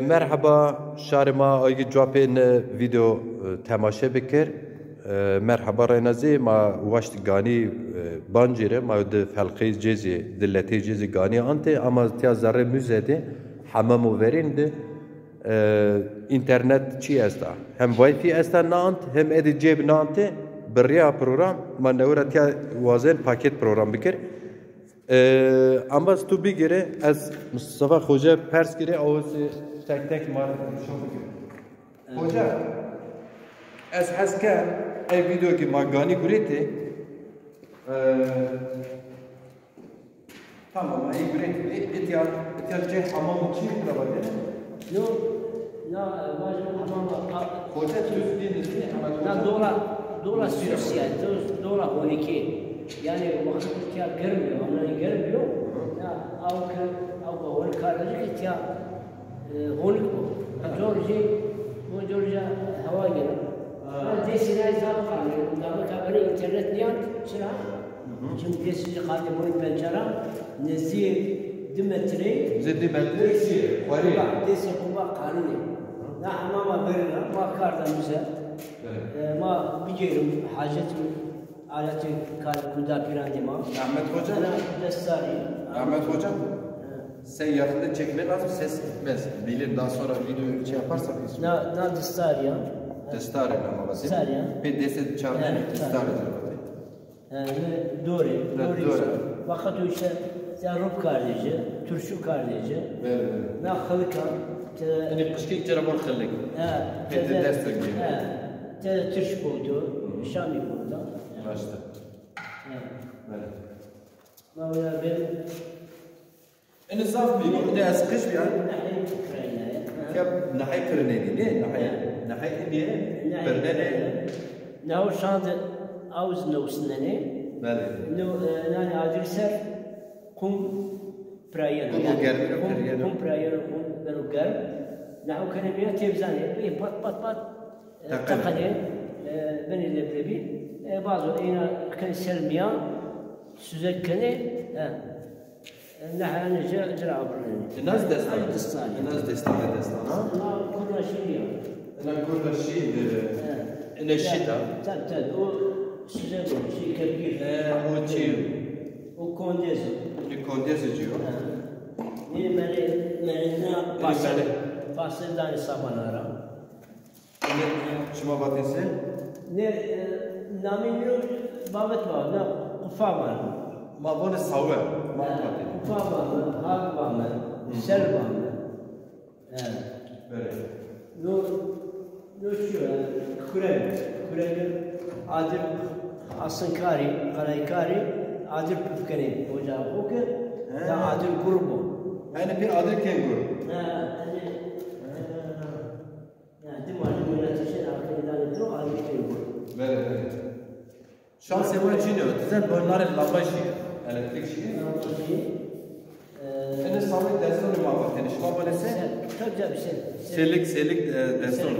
Merhaba, şarima ayı cevapın video temaşa bikir. Merhaba Renazi, ma ulaştı gani bancire, ma de felkiz cezi, dilleti cezi gani ante, ama tiyazarı müzede hamamu verindi. İnternet çi esta. Hem wifi esta nant, hem edi ceb nante, birya program, ma nevra tiya vazen paket program bikir. Ama tu bir gire, az Mustafa Hoca pers gire, o tek tek mar şov bikir. Hoca, az haska ev video ki magani gureti, tamam, iyi gureti, ihtiyar ce hamam için ne var ya? Yok, ya başım hamam. Hoca Türkiye'nin Na dola Sürüs yani, dola 12. Yani vakit ya görmüyor, onları görmüyor. Ya avka onu kardeşi ki ya honik bu. Georgia hava geliyor. Ben desine izah kalıyor. Daha kabari internet niye çıra? Çünkü desine kalıyor bunu pencere. Nezi Dimitri. Dimitri. Var. Desine kuba kalıyor. Na hamama verirler. Ma kardeşimize. Ma biliyorum hacetim. Aleti kuda pirandima. Ahmet Hoca. Destari. Ahmet Hoca. Sen yakında çekme lazım, ses gitmez. Bilir daha sonra video şey yaparsak. Na destari ya. Destari ama basit. Destari ya. Bir deset çağırdı. Destari Doğru. Fakat o işte sen Rup kardeşi, Türkçü kardeşi. Evet. Na halka. Yani kışkı cerabor kıllık. Bir de destek gibi. Türk oldu, Şami oldu. Başta. Evet. Mavla ben en zaf bir bu da sıkış bir an. Ya nahay kırneni ne? Nahay niye? Kırneni. Nahu şandı avuz nusneni. Bale. Nani adreser kum prayer. Kum prayer kum berugar. Nahu kanemiye tevzani. Pat. Takade. Beni leblebi. Bazı eyna kansermiya süzekkeni. نحن نجرا برنامج. الناس دستان. الناس دستان. كل شيء. أنا كل شيء إن الشتاء. تل هو شيء كبير. هو شيء. وكونديز. الكونديز جيو. مرينا فاصل داني سامانارا. شو ما باتيسه؟ Ne namini babet var, ne kufa var. Ma bunu savur. Kufa var, hak var, sel var. Böyle. No şu kurem adil asınkari, karaykari adil püfkeni hoca oku da adil grubu. Yani bir adil kim grubu? Dimajı yönetişen arkadaşlar çok adil kim grubu. Böyle. Şu an sefer çiniyor. Düzen bunların lavaşı. Elektrik şeyi. Yani sağlık dersleri mi var? Yani şu an ise tabii bir selik şey. dersler.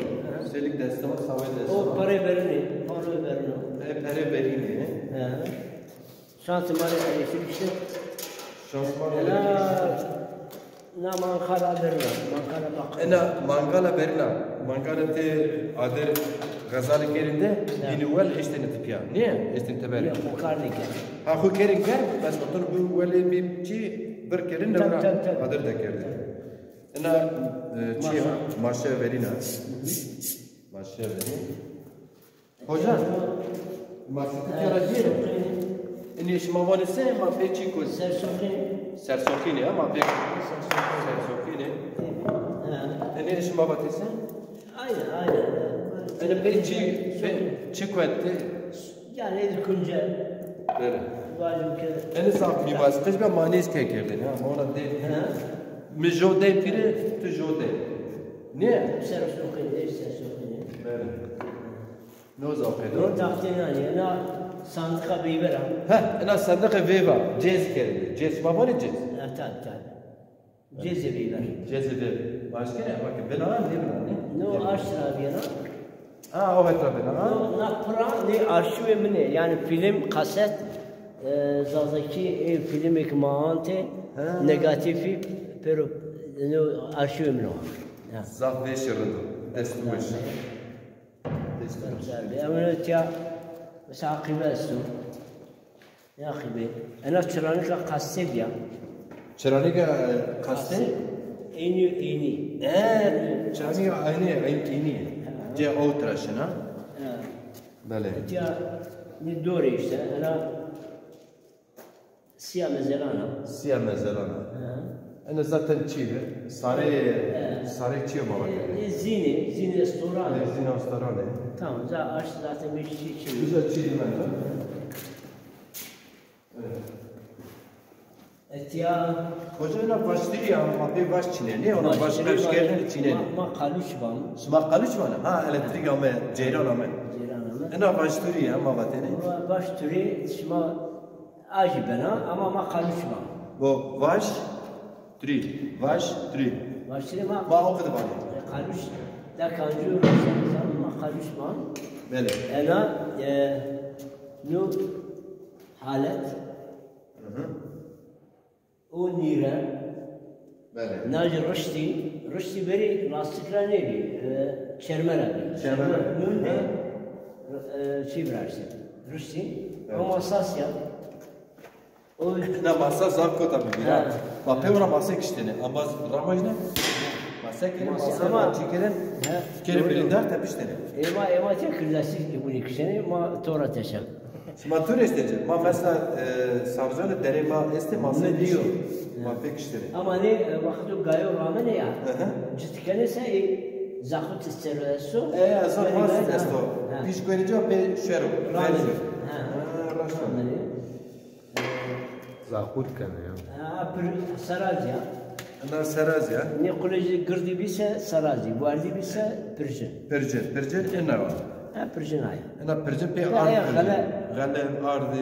Selik dersleri, sağlık dersleri. O para verini. Para verini. Şansım var ya işte. Şansım var ya. Na mangala verna. Mangala bak. Mangala verna. Mangala te ader Gazali kerinde dinuel işten tipiya. Niye? İşten teberi. Bu kardik. Ha xu kerin ker, bas motor bu veli bimci bir kerin de bura ader de kerdi. Ana çi maşa verina. Maşa verin. Hoca. Maşa kera değil. İni şmavan ise ma peki koz. Sersokini ama peki. Sersokini. İni şmavat ise? Aynen. Öyle peki çıkvetti. Yani edilkunca. Böyle. Valim ki. En saf mi bas. Kız ben manis kekerdin ha. Ona de. Mi jode pire tu jode. Ne? Sersokini. Böyle. Ne o zaman? Ne tahtına yani na sandıka beyvera. Ha, ana sandıka beyva. Cez kerdi. Cez babani cez. Tabii. Ceze beyver. Cez de. Başka ne? Bakın ben aram ne ben ne? No aşra biyana. Ha, o vetra ben aram. No na pra ne arşive mi ne? Yani film kaset zazaki film ekmaante negatifi pero no arşiv mi o? Zaf ve şırındı. Destuş. أنا تيا بس عقبة السوق يا أخي بي أنا ترانيك قاسيبيا Çırağı'nı kastın? إني Çırağı'nı aynı Ce o tıraşına. Bale. تيا ندوري işte أنا siyah mezelana Siyah mezelana. Ana zaten çiğdir. Sarı çiğ baba. zini restorane Zini restorane. tamam zaten bir şey Güzel çiğ değil mi? تيا Hocayla başlıyor ama bir baş çine. Ne ona baş geldi çine. ما قالوش بام Sma kalıç mı? Ha elektrik ama ceyran ama. Ana başlıyor ama vatene. باش تري شما عجبنا أما ما قالوش بام Bu baş tri. Baş tri. باش تري ما Ma o kadar var. قالوش لا كان جو ما قالوش بام Böyle. أنا نو حالة ونيرة Böyle. ناجي رشتي بري لاستيكلا نيجي شرمرة نون ده شي براشي رشتي روما ساسيا Ne masa zaf kota bir ya. Ma pevra masa kiştene. Ama ramaj ne? Masa kere masa çekerin. Kere bilindar tepiştene. إما تكلاسيك يقول لك شنو ما تورا تشا Ma tur isteyecek. Ma mesela savcının derema este masa Ne diyor? Ma pek kiştene. أما أنا وقت جايو رامن يا جت كنسة زاخت السرسو Azar mas esto. Piş koyunca pe şero. رامن Raşman. زاخود كان يا سرازيا Ana seraz ya. ne koleji girdi bise sarazi, vardi bise Perşin. Percin ne var? Ha Perşin ay. Ana percin pe Ya, ardı. gale. Gale ardı.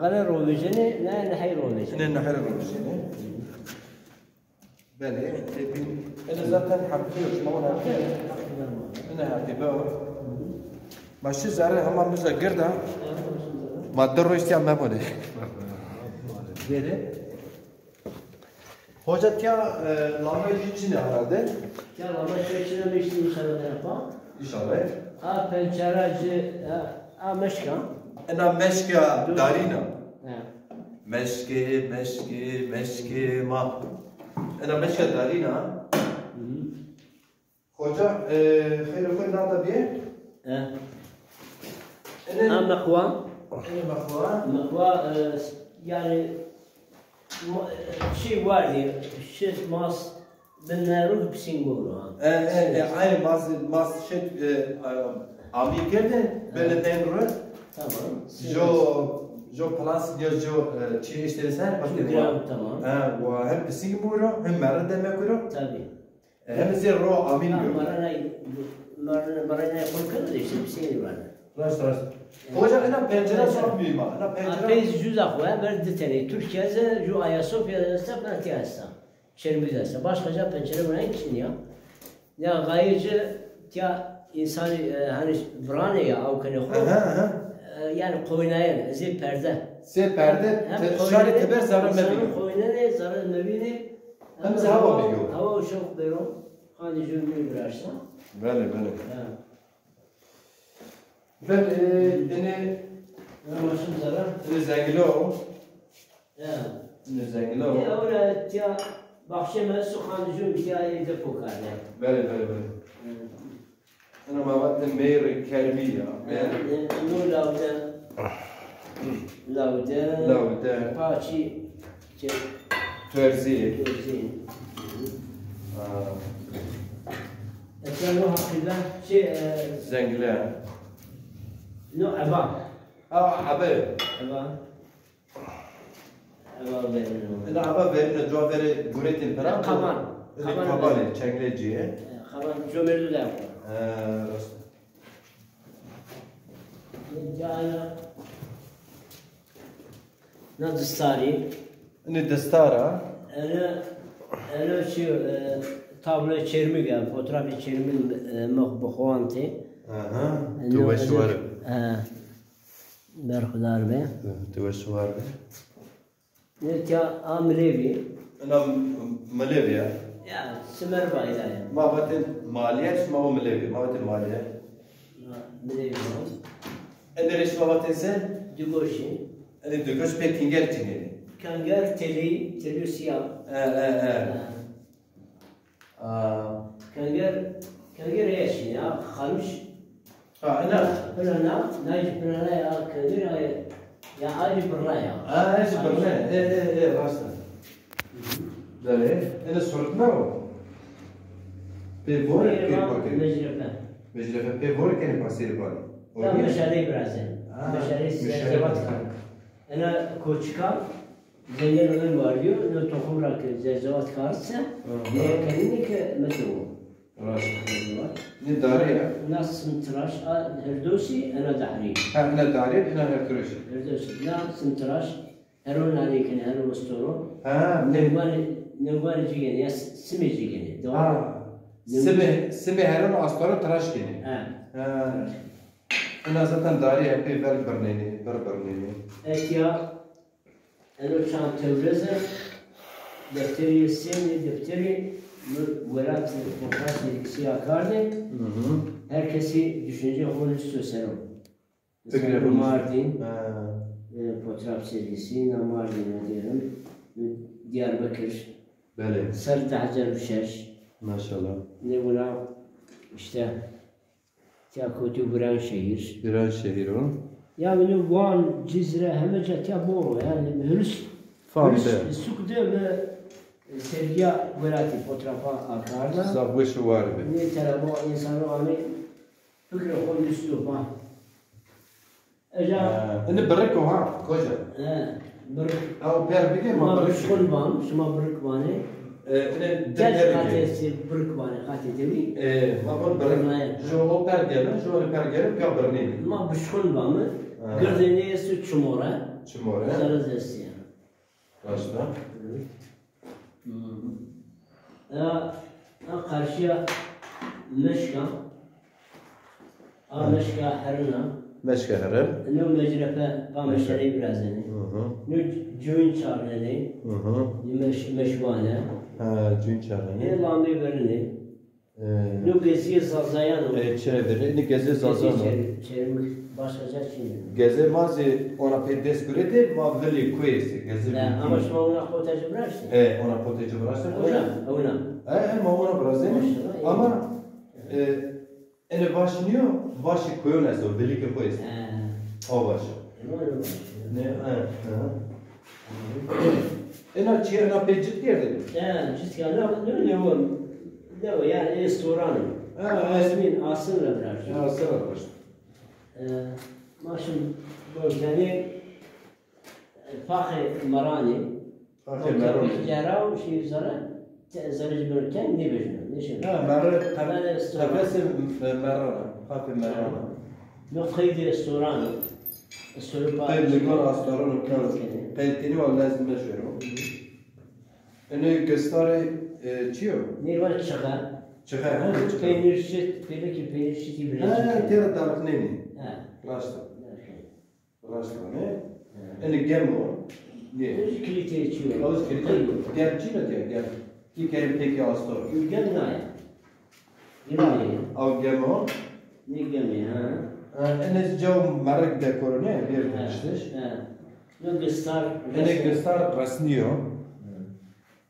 Gale rovejeni ne hayır rovejeni. Ne nahar oluşunu. Bale. Ana zaten hakkıyor. Şuna ona hakkıyor. Ana hakkıyor. Başı zara hamam müze girda. Madde roştiya memoli. Böyle. Hoca ya lamacı için herhalde. Ya ama içine meşri inşallah yapma. İnşallah. Ha pencereci ha meşkan. Ana meşka darina. Ha. Meşke ma. Ana meşka darina. Hoca hayır koy nada bir. Ha. Ha mekva. Ana bakwa. Mekva yani şey var diye şey mas ben ruh psingolu ha. Ay mas şey abi geldi böyle temru. Tamam. Jo plus diyor jo çiğ işleri sen Gram tamam. Ve hem psingolu hem merad demek oluyor. Tabii. Hem zero amin diyor. Marana korkuyor işte psingolu var. Rast. Hoca ana pencere sormuyor mu? Ana pencere. Apez cüza koya bir tane Türkiye'de ju Ayasofya'da ben tiyasta. Çermiz'de. Başkaca pencere buna için ya. Ya gayece ya insan hani vrane ya av kanı yani koynayan zil perde. Se perde şari teber zarar mebi. Koynane zarar mebini. Hem de hava biliyor. Hava uşak beron. Hani cümle birarsa. Böyle. Ben yine Başım zarar. zengilo. Ya. Zengilo. Ya oraya ya bahçeme sukancı bir şey de pokar ya. Böyle. Ana mavatte meyre kerbiya. نو لاوده پاچی که Terzi. زين كانوا حقيقة شيء Zengile. نو عبا Haber. عبا بينهم Ana aba verine cevap vere guretin para. Kaman. Kabale çengleciye. خبر جمله لا Rast. جانا نادستاري Ne destara. انا شو طاوله çermi gel fotoğrafı çermi مخبخوانتي Aha. Tu veşvar. برخدار به Tu veşvar. نتيا عاملي أنا مليفيا يا سمر بايدا ما بتن مالية ما هو مليفيا ما بتن مالية مليفيا أنا ليش ما بتن سن دوغوشي أنا دكتور بيكينجر تيني كانجر تلوسيا كانجر ايش يا خمش أنا بلنا نايج بلنا يا كانجر يا عايج برايا إيش برنا إيه راسنا ده ليه أنا صرت معه بيفور كيف باكل مجرفة بيفور كان باسير بالي لا مشاري برازيل مشاري سياسات أنا كوتشكا زين من ماريو لو تخورك زيزوات كارسة كأنك متو راس نداري ناس سنتراش هردوسي أنا دحري أنا داري أنا هكرش هردوسي لا سنتراش هرون عليك أنا هرون مستورو نوان جيجني يا سمي جيجني سمي هرون أسطورة تراش كني أنا زتن داري أبي بربرنيني أتيا أنا كان تورزة دفتري السن دفتري ولات مقاس الكسيا كاردي herkesi düşünce onu istiyorsan Mardin fotoğraf serisi Mardin'e diyelim Diyarbakır Sarı Hacerüşeş maşallah ne buna işte Tiyakotu Biranşehir Biranşehir o ya benim Van Cizre hemece Tiyaboro yani hülüs sukde ve Sergiya Velati fotoğrafa akarda. Zavış var be. Ne tarafı insanı hani fikri konuştu bak. Eja. Ne bırak o ha koca. Bırak. Ama per bir de ma bırak. Şun ban, şuma bırak bani. Ne der katesi bırak bani kateti. Ma bon bırak. Jo per gelen, jo per gelen kabrni. Ma bışkun banı. Gırdene su çumora. Çumora. Zarazesi. Başla. karşıya meşka, meşka herna, meşka herer, ne mecrefe, pameşeri birazını, ne cüün çarneni, ne meşvane, cüün çarneni, ne lambi verini, ne geziye zazayanı, çeviri, ne geziye zazayanı, çevirmek başkaca şimdi. Gezi mazi ona pedes kuredi, ma veli kuyesi, gezi. Ama şimdi ona potacı bıraktı. Ona potacı bıraktı. Ona. Ma ona bıraktı. Ama ene başlıyor, başı koyuyorlar, veli ki kuyesi. O başı. Ne? Ena çiğ, ena pecik yerde. Ciddi ne o yani restoranı. Asmin asırla bıraktı. Asırla bıraktı. ماشي يعني فاخر مراني فاخر مراني جارا وشي زرع زرع بركان نبجنا نشوف مرة قبل مرة فاخر مرة لو قيد ريستوران قيد لقول ريستوران وكان قيدتني ولا لازم نشوفه إنه قصاري تشيو نيروان شغال peynirşit, böyle ki peynirşiti bilecek. Tera dalıkneni. Rasta. Rasta ne? Ene gemo. Ne? Kilite içiyor. Az kilite. Gerçi ne diyor? Gel. Ki kerim peki astor. Gel naya. Gel Av gemo. Ne gemi ha? Ene jav marak dekor ne? Bir işte. Ne gestar. Ene gestar rasniyo.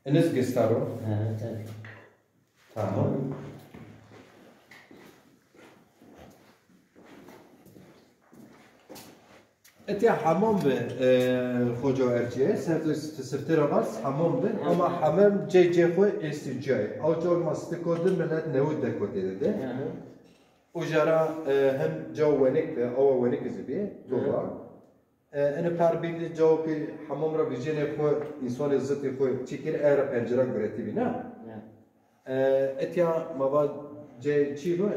Ene gestaro. Tabii. Tamam. أنت حمام به خوجا أرجع سفتر راس حمام به أما حمام جي خو استجاي أو جو ما استكود ملت نود دكود ده وجرا هم جو ونك أو ونك زبي جوا أنا باربين جو في حمام را بيجي خو إنسان الزت خو تكير أعرف أنجرا قرتي بينا أتيا ما بعد جي شيء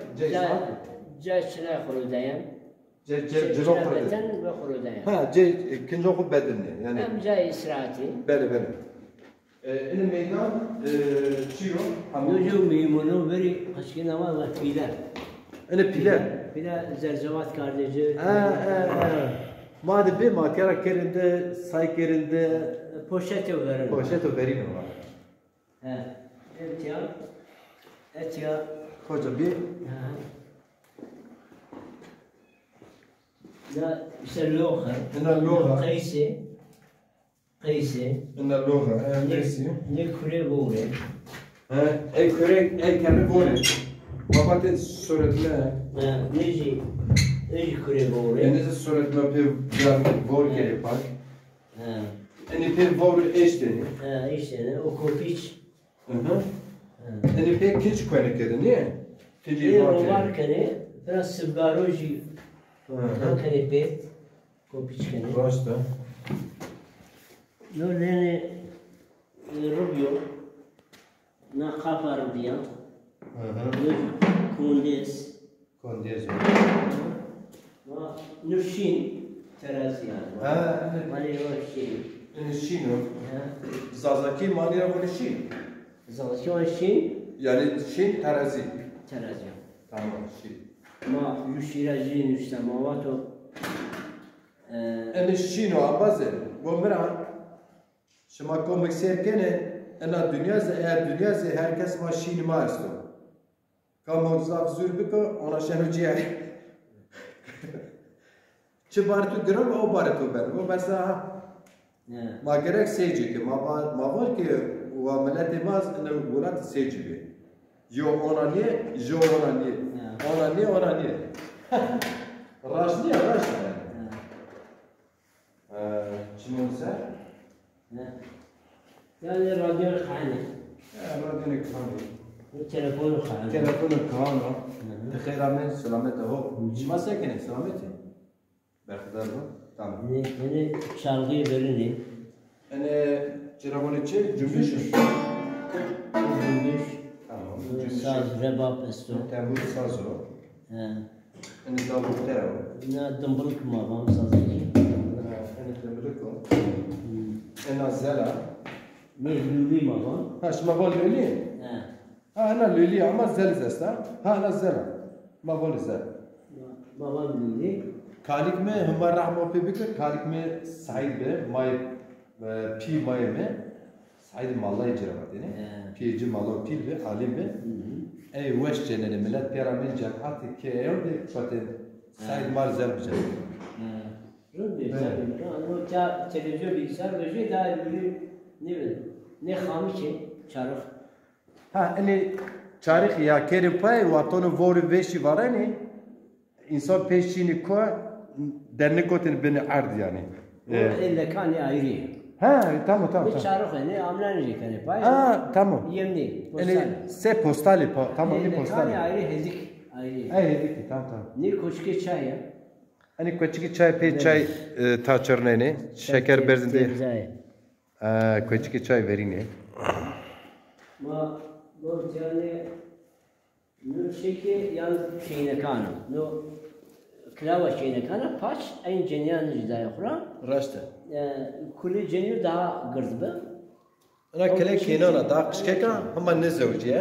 جاي شنا خلودين جلو خلودين وخلودين ها جي كنجو خو بدلني يعني هم جاي إسراتي بله إن الميدان شيء نجوم ميمونو بري خشكنا والله بيلا أنا بيلا زرزوات كارديجي ما دبي ما كرا كرنده ساي كرنده poşeti verin. Poşeti verin var. ها اتيا Koca bir ها لا يسلوخه هنا اللغة قيسه هنا اللغة نسي نكري بوري اي كوريك اي كلمة بوري بابا تسورة ما نجي كري بوري يعني تسورة ما في بور كي باك اني في بور ايش تاني ايش انا وكوبيتش اني في كيتش كوينة كده نيه تجي ايه روار كني بس سباروجي كني بيت كوبيتش كني راشته لو لاني روبيو نا قافا روبيا كونديس كونديز نرشين ترازي مالي نرشين الشينو زازاكي مالي راه الشين زازاكي الشين يعني شين ترازي ترازي تمام شين ما يشيراجين السماوات ان الشينو عبازه ومرا شما كوميك سير كنه انا الدنيا زي herkes ما شين ما استو كما زاف زور بكو انا شنو جي چه بارتو گرم او بارتو بر و بس ما gerek seyci ki ma var ki و ملت ماز انه ولات seyci bi yo onaniye jo onaniye راشدي شنو سر يعني راديو خانه راديو كانو تليفون خانه تليفون كانو تخيل من سلامته هو ما ساكن سلامته بخدار tamam يعني şarkıyı verini انا تليفوني جنبش Gümüş, tamam saz, rebap, esto. تابوت سازو انا دابو تاعو انا دمبلك مابام سازي. انا دمبلكو انا زلا ني لولي مابام. هاش ما بقول لولي ها انا لولي اما زل زستا ها انا زلا ما بقول زل مابام لولي كالك में हमारा हम पे भी कर كالك में साइड में my P my में साइड माला इजरा बातें ने पी जी माला पी भी आलिम में اي وش جنن ملت بيراميد جماعت که اون باتن ساید مال زرب جن ربي انا تا تلفزيون bilgisayar بجي دا ne خامي شيء شارخ ها اني تاريخ يا كيري باي واتون فور ويشي واراني انسان پیشینی کو در نکوتن بین عرض يعني الا كان ايري ها تمام شارخ يعني عاملين جي كان باي تمام يمني اني سي بوستالي تمام ني بوستالي كان ايري هذيك ايري اي هذيك تمام ني كوشكي çay اني كوچكي çay pe çay taçırneni şeker berzinde كوچكي çay verine ما قلت يعني نو شيكي يعني شيء كان نو كلاوة شيء كان باش أي جنيان جدا أخرى راشته كل جنيو ده قرضبه أنا كله كينانا دا قشكا هم نزوجيا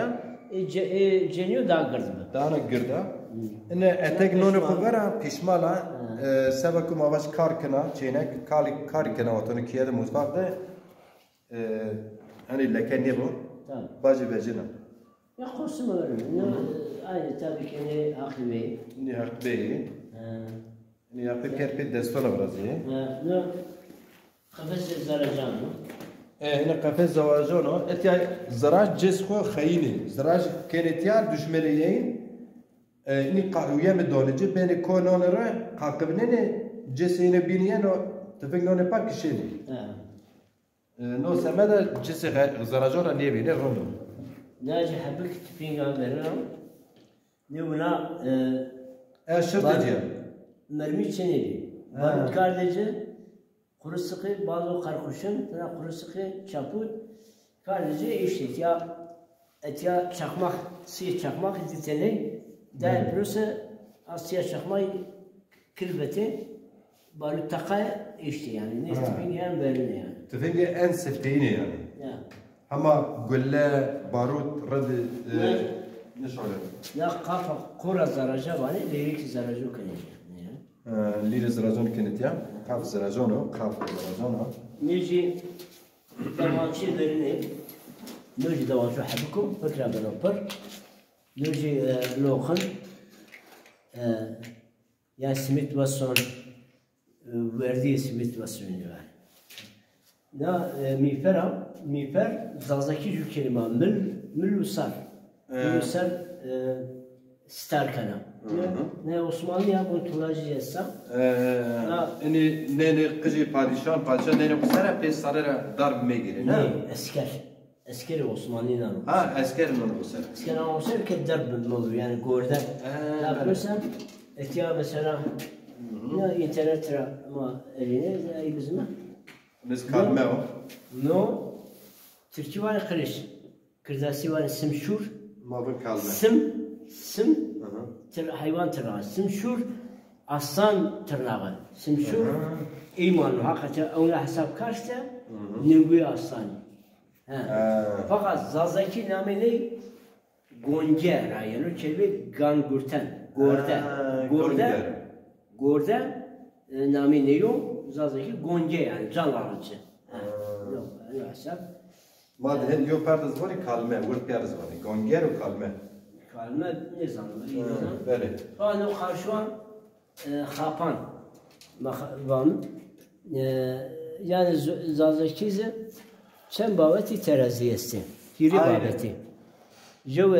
جنيو ده قرضبه دا أنا قردا إن أتاك نون خبرة بيشمالا سبكو ما باش كاركنا جينك كاركنا وتوني كيادة مطبخ ده أنا لكن يبو باجي بجنا يا خوش ما غير أنا تابي كني أخوي إني هربي إني هربي كيربي دستونا برازي نو قفز الزرجان هنا قفز زواجونه اتيا زراج جسخو خيني زراج كانتيا دشمنيين اني قاويه مدولجه بين كونونره قاقبنني جسينه بينيانو تفكنون باكشيني نو سمدا جس زراجورا نيبيني رونو ناجي حبك تفينغان برنام نيونا شرطجي مرمي çeneli barut kardeşi kuru sıkı bazı karkuşun tane kuru sıkı çaput kardeşi işte ya çakmak si çakmak dizeli da burası Asya çakmak kilbeti barut taka işte yani ne tepingen verin yani تفنجي ان سفتيني يعني اما قول بارود رد نشعر لا قافة قرى زرجة واني ليريك زرجو كنيش ليرة زرازون كانت يا قاف زرازونو قاف زرازونو نيجي تماشي درني نوجي دواتو حبكم فكرة بنوبر نوجي لوخن يا سميت وصون وردي سميت وصون يعني نا ميفر زازكي جو كلمة مل وصار وصار ستار كنا نه عثمانی ها بود تولاجی هستا اینی نه قجی پادشاه نه بسره پیساره را درب میگیره نه اسکر عثمانی نه اسکر نه بسره اسکر نه بسره که درب مولو yani گورده لابسن اتیا مثلا نه اینترنت را ما eline ای bizme biz kalme o no Türkçe var kırış Kırdasi var simşur mabın kalme sim hayvan tırnağı simşur aslan tırnağı simşur iman hakikaten ona hesap kaçta nübü aslan fakat zazaki nameli gonca yani çevre gangurten gorda nameli yok zazaki gonca yani can alıcı yok öyle hesap madem yok perdaz var kalme vur perdaz var gonger o kalme kalme ne zaman böyle yani karşıan hapan van yani zazakize çem babeti teraziyesi hiri babeti jo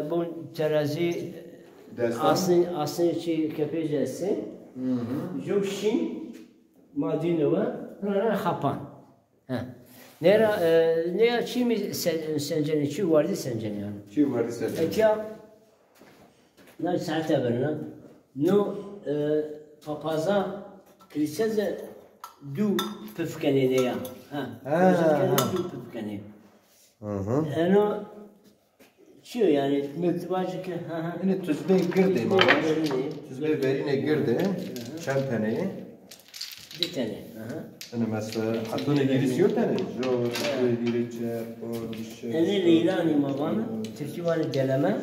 bu terazi aslında şey kepecesi jo şin madinova rana hapan nera çi mi senceni çi vardı senceni yani çi vardı senceni ekya ne saate verna no papaza kiliseze du püfkeni ne ya du püfkeni ano çi yani netibacı ki ne tüzbe girdi mi tüzbe verine girdi şampeneyi bir tane أنا مثلا حطوني ديريسيو تاني جو ديريتشا أنا ليلاني مبانا تركيباني دلما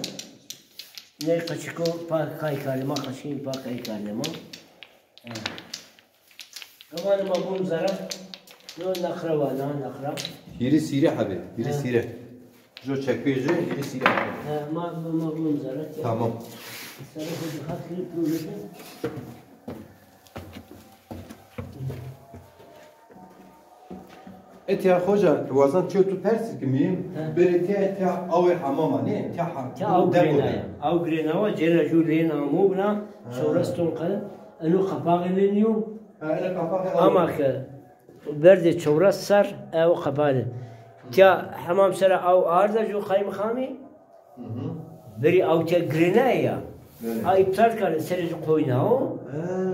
ne kaçıko kay kalema kaçayım kay kalema ama mabun zara no nakra var nakra hiri sire abi hiri sire jo çekpeci hiri sire mabun zara tamam sana bu haklı problemi اتیا خوجا وزن چه تو پرسی کمیم برای اتیا آور حمام نه اتیا او گریناوا جرا جولین اموبنا شورستون قل انو خفاقلینیو اما که برد چورس سر او خفاقل تیا حمام سر او آردا جو خیم خامی بری او تیا گرینایا ها ابتار کار سر جو قویناو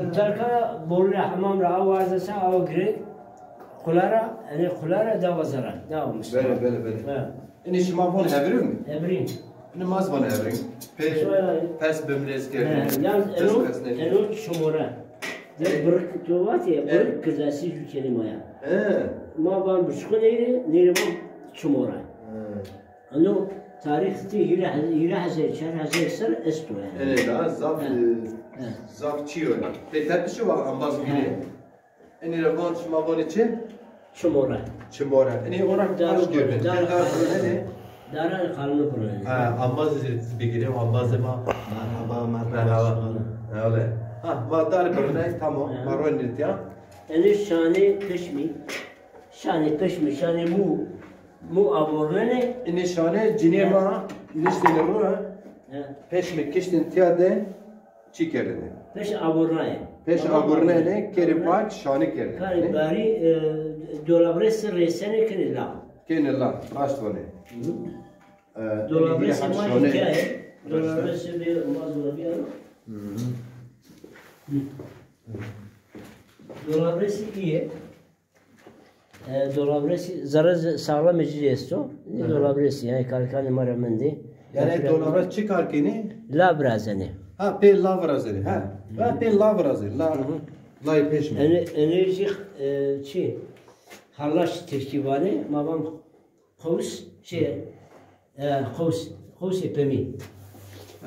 ابتار کار بولی حمام را او آردا سر او گرین خلارا أنا خلارا داوا زرع داوا مش بله إني شمافون هبرين هبرين إني مازبون هبرين بس بمرز كده أنو شمورة ده برك جواتي برك كذاسي جو كلمة يا ما بان بشكل نيري ما شمورة أنو تاريختي هيرا هزار شهر هزار سر استو يعني إيه لا زاف تشيو تتبشوا أمباز بيه إني رفض شمافون إيش شمورة إني أورك دارش gördün. Dara kalını kurulun. Ambaz bilgilim ambaz ma merhaba. Öyle. Ma dar kurulun tamam. Marwan diyor. Yani şani peşmi şani mu aborne. İni şani cinema niştene ruha. Peşmi kiştin tiyade çikerdi. Peş aborne. Peş aborne ne keripak şani kerdi. Kari bari dolabres resene kinilla. Kinilla başvane. Dolabres ma hikaye. Dolabres bir mazlum bir Dolabres iyi. Dolabres zaraz sağlam meclisto. Dolabres yani kalkan maramendi. Yani dolabres çıkar kini? La brazeni. Ha pe la brazeni. Ha. Va pe la brazeni. La peşmi. Enerji çi. Halaş terkibani mabam Kous Kous epemi.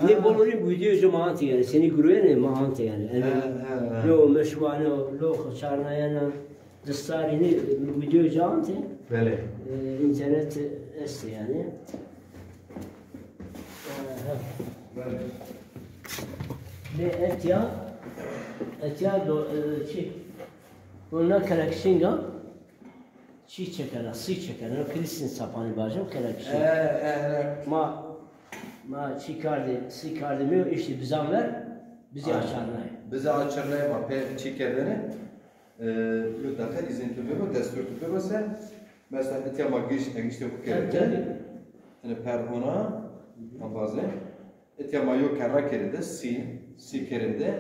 Ne bolori video cemaati yani seni görüyor ne maante yani. Lo meşvane lo xarna yana dastari ne video cemaati. Böyle. İnternet است yani. Ne etya do şey. Bunlar kalakşinga. Çiğ çeker, sı çeker. Ne krisin sapanı bacım kalakşin. Ma çıkardı mı işte bizamlar bizi açarlar. Bizi açarlar ama pe çekerdene. Yok dakika izin tutuyor, destur tutuyor mesela. Mesela etya magiş işte bu kerede. Yani per ona bazı. Etya mayo kerra kerede, si kerede.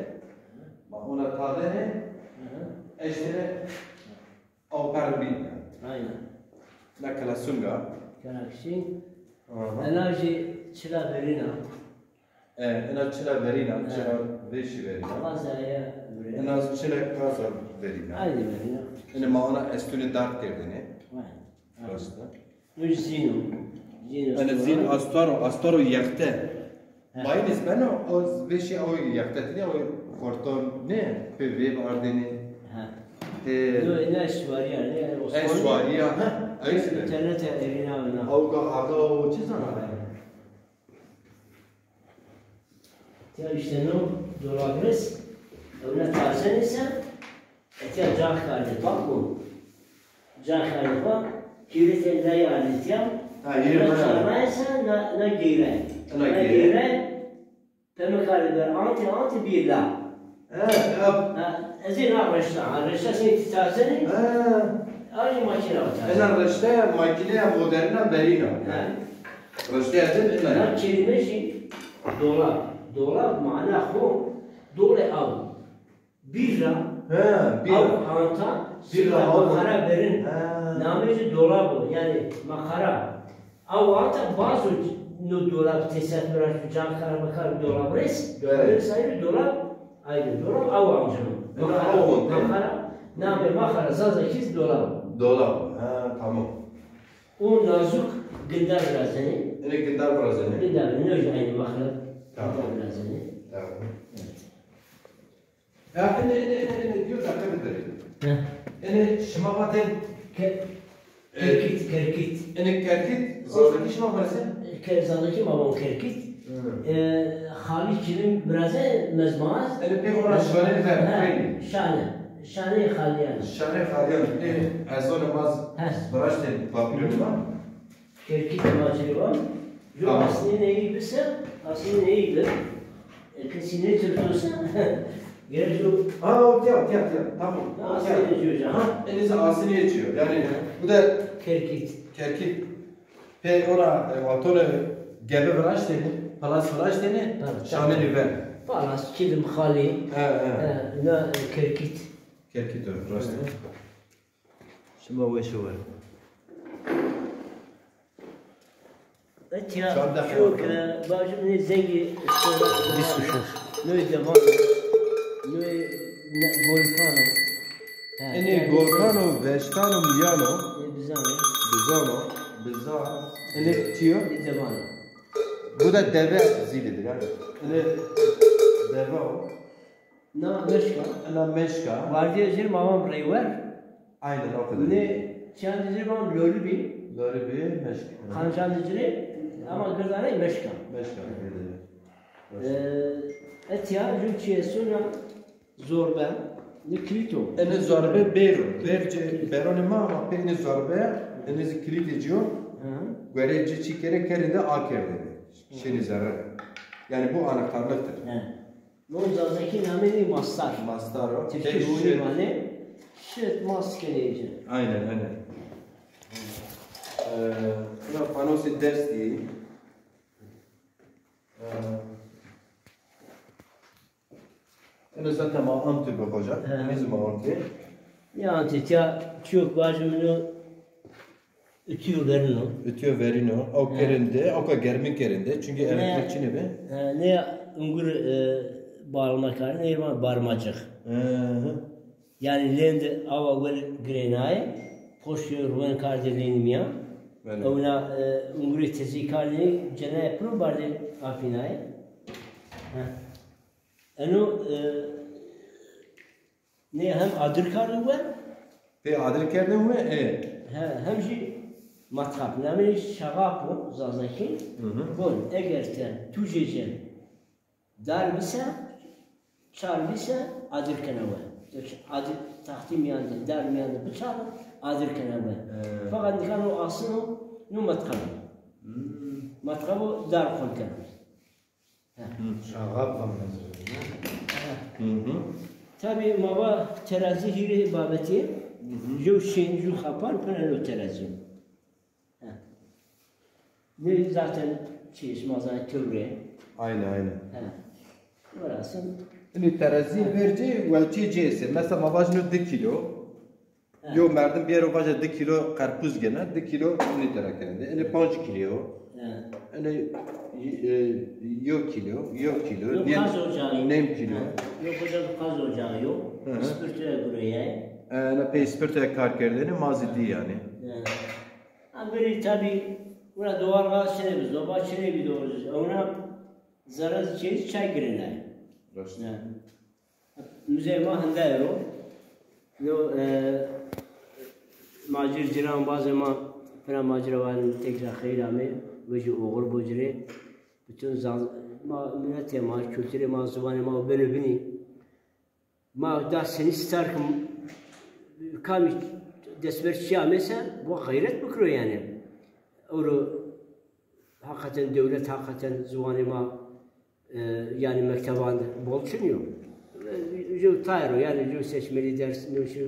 Ma ona tadene. İşte o per bin. Aynen. La kalasunga. Kalakşin. Enerji çıra verina. Ena çıra verina, çıra veşi verina. Gazaya verina. Ena çıra kaza verina. Aynı verina. Ena maana estüne dart kerdene. Aynen. Rasta. Nuj zino. Ena zin astaro yakte. Maynis ben o veşi o yakte diye o korton ne? Pev ardeni. Ne esvariya ne Osmanlı. Esvariya. Ayısı. İnternete erina ona. Aga o çizana. Ya işte ne dolabiliriz? Öyle taze ise etiya can kardı bak bu. Can kardı bak. Kirite ne yani ya? Hayır. Çarmaysa ne gire. Ne gire. Tabii kardı anti bir la. Ezin ağaçta. Reşte sen tazeni. Aynı makine var. Ena reşte makine moderna berina. Reşte ezin ina. Kelime şey dolap mana ho dole av. Birra av anta birra makara verin. Namıcı dolap yani makara. Av anta bazı no dolap tesadüfen can kara makara dolap res. Dolap sayı dolap ayrı dolap av amcanım. Makara. Namı makara zazakiz dolap. Dolap. Tamam. O nazuk gıda birazını. Ene gıda birazını. Gıda ne aynı makara. Tamam. Birazını. Tamam. Ya ene diyor da kadar. Ene şımabaten kerkit. Ene kerkit. Zaldaki şımabaten. Zaldaki mamon kerkit. Halikinin biraz mezmaz. Ene pek ona şöyle ver. Şane haliyan. Şane haliyan. Az o namaz. Bıraştın papilonu var. Kerkit maceri var. Yok aslında neyi bilse, aslında neyi bilir. Kesine tutuyorsa, gerçi o... O tiyat. Tamam. Aslında geçiyor canım. Elinize aslını geçiyor. Yani bu da kerkit. Pe ona otonu gebe bıraştın. Palas bıraştın. Şane nüver. Palas, kilim hali. Ne kerkit. Kerkit o, rastı. Şimdi o işi var. Etya çok bacım ne zengi ne devam ne Golkano Ene Golkano Vestano Milano Bizano ene tiyo devam bu da deve zilidir yani ene deve o na meşka vardiya zil mamam reyver aynen o kadar ne çandizir mamam lörbi meşka kançandizir ama gırdane meşka etya jüçiye sonra zorba ne krito ene zorbe berone ma ama pek ne zorbe ene kilit ediyor görece çikere kerinde akerde şeni zarar yani bu anahtarlıktır Londra'daki nameli mastar o tepki bu yani şet maskeleyici aynen buna panosi ders diye ene zaten ma antı bakacak ne zaman antı yani ya çok bacımını ötüyor verin o kerinde o germin kerinde çünkü elektrikçi ne be ne ungur bağlamak var ne barmacık yani lende ava ver grenay poşuyor ruan kardelim ya ona ungur tezi kardelim cana yapıyor barde afinay ano ne hem adır kardelim var pe adır kerdim mi hem şey matkap. Namı şagapu zazaki. Bun eğer te tujece dar bise, çar bise adir kenava. Adir tahtim yandı, dar yandı bıçak adir kenava. Fakat nikan o asını nu matkap. Matkabı dar konken. Şagap var. Tabii mava terazi hiri babeti. Jo şin, jo kapan penen o terazi. Ne zaten şey ismazan tövre. Aynen. Orası. Şimdi terazi verici velçi cesi. Mesela mavajno 2 kilo. Yo merdim bir yere vaja 2 kilo karpuz gene 2 kilo ne terakende. Yani 5 kilo. Yani yok kilo. Yok kaz ocağı. Nem kilo. Yok hocam kaz ocağı yok. Spirtüye buraya. Yani peyspirtüye karkerlerini mazidi yani. Ama böyle tabii buna doğal gaz çenemiz, doğal çenevi doğruyoruz. Ona zarar çeyiz çay girene. Müzeyma hında o. Yo macir ciran bazı ma falan macera var tekrar xeyrame ve oğur bocire bütün ma millete ma kültüre ma zubane ma böyle bini ma da seni starkım kamis desberçiya mesela bu gayret bıkıyor yani. Oru hakikaten devlet hakikaten zubane ma yani mekteban bol çünüyor. Jo tayro yani jo seçmeli dersin şu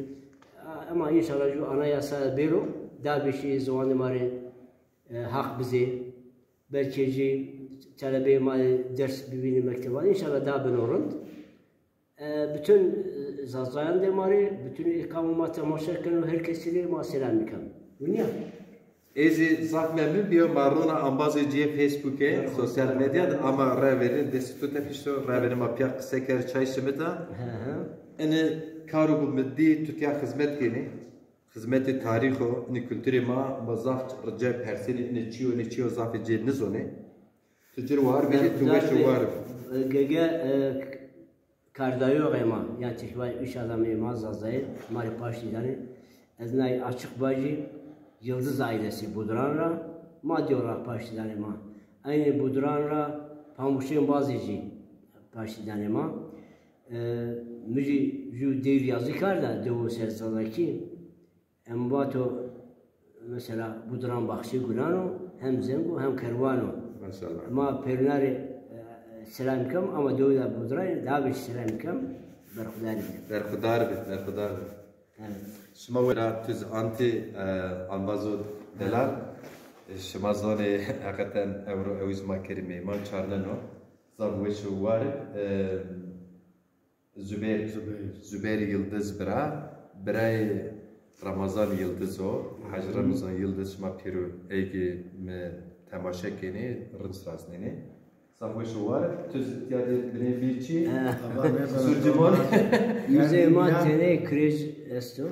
ama inşallah şu anayasa bero daha bir şey zamanı mari hak bize belki talebe mali ders bibini mekteban inşallah daha ben orund bütün zazayan demari bütün ikamamata maşakkan herkesiyle ma selam mikam dünya Ezi zahmemi bir maruna ambazıcıya Facebook'e sosyal medyada ama reverin destitute pişto reverin mapyak seker çay simita ene karu bu meddi tutya hizmet geni hizmeti tariho ne kültürü ma bazaf rıca perseli ne çiyo zafi cedniz one tücür var beni tüveşu var gege kardayo gema yani tekvay üç adam imaz azayır mari paşi yani eznay açık bacı Yıldız ailesi Budranra, maddi olarak başlayanıma. Aynı Budranra, Pamukşehir Bazıcı başlayanıma. Müzi ju değil yazıkar da Doğu Sersalaki. Embato mesela Budran Bakşı Gulano, hem Zengo hem Kervano. Maşallah. Ama perinari selamikam ama Doğu'da Budran daha bir selamikam berkudar. Şuma vera tüz anti anvazo delar. Şuma zone hakikaten evizma kerime man çarnano. Zavveşu var. Zübeyir Yıldız Biray Ramazan Yıldız o. Hacı Ramazan Yıldız şuma piru eygi me temaşekeni rınsrasneni. Zavveşu var. Tüz yani bine birçi. Sürcüman. Müzeyman tene kriz esto.